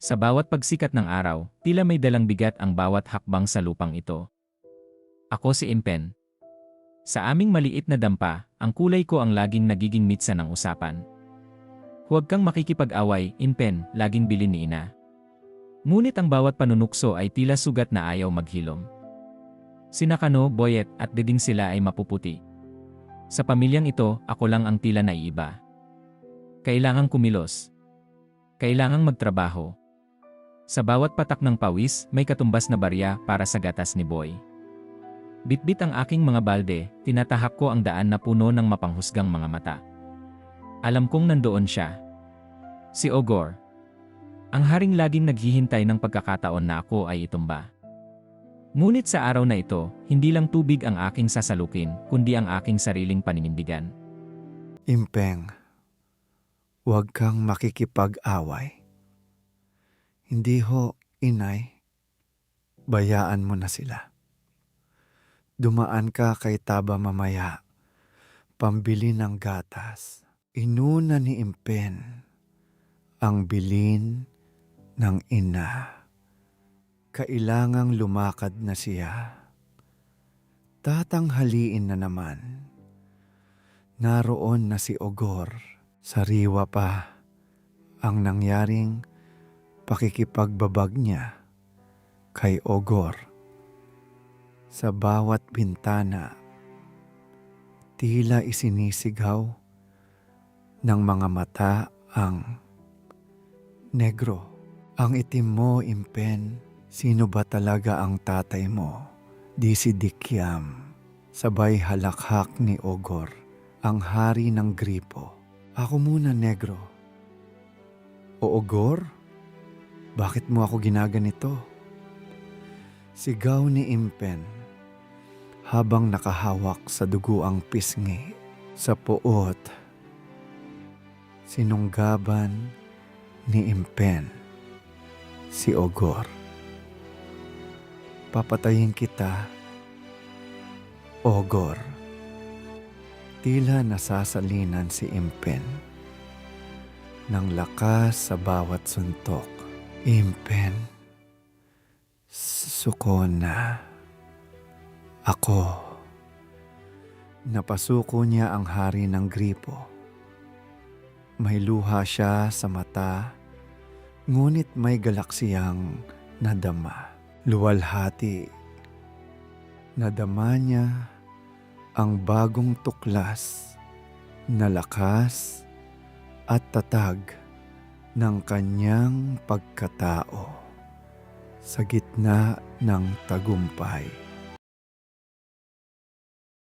Sa bawat pagsikat ng araw, tila may dalang bigat ang bawat hakbang sa lupang ito. Ako si Impen. Sa aming maliit na dampa, ang kulay ko ang laging nagiging mitsa ng usapan. Huwag kang makikipag-away, Impen, laging bilin ni Ina. Ngunit ang bawat panunukso ay tila sugat na ayaw maghilom. Sina Kano, Boyet at Diding sila ay mapuputi. Sa pamilyang ito, ako lang ang tila naiiba. Kailangang kumilos. Kailangang magtrabaho. Sa bawat patak ng pawis, may katumbas na barya para sa gatas ni Boy. Bitbit ang aking mga balde, tinatahak ko ang daan na puno ng mapanghusgang mga mata. Alam kong nandoon siya. Si Ogor. Ang haring laging naghihintay ng pagkakataon na ako ay itumba. Ngunit sa araw na ito, hindi lang tubig ang aking sasalukin, kundi ang aking sariling paninindigan. Impeng, huwag kang makikipag-away. Hindi ho, inay. Bayaan mo na sila. Dumaan ka kay Taba mamaya, pambili ng gatas. Inuna ni Impen ang bilin ng ina. Kailangang lumakad na siya. Tatanghaliin na naman. Naroon na si Ogor. Sariwa pa ang nangyaring pakikipagbabag niya kay Ogor. Sa bawat bintana, tila isinisigaw ng mga mata ang negro. Ang itim mo, Impen, sino ba talaga ang tatay mo? Di si Dikyam. Sabay halakhak ni Ogor, ang hari ng gripo. Ako muna, negro. O Ogor? Bakit mo ako ginaganito? Sigaw ni Impen habang nakahawak sa duguang pisngi sa puot. Sinunggaban ni Impen si Ogor. Papatayin kita, Ogor. Tila nasasalinan si Impen ng lakas sa bawat suntok. Impen, suko na. Ako. Napasuko niya ang hari ng gripo. May luha siya sa mata, ngunit may galaksiyang nadama. Luwalhati. Nadama niya ang bagong tuklas na lakas at tatag ng kanyang pagkatao sa gitna ng tagumpay.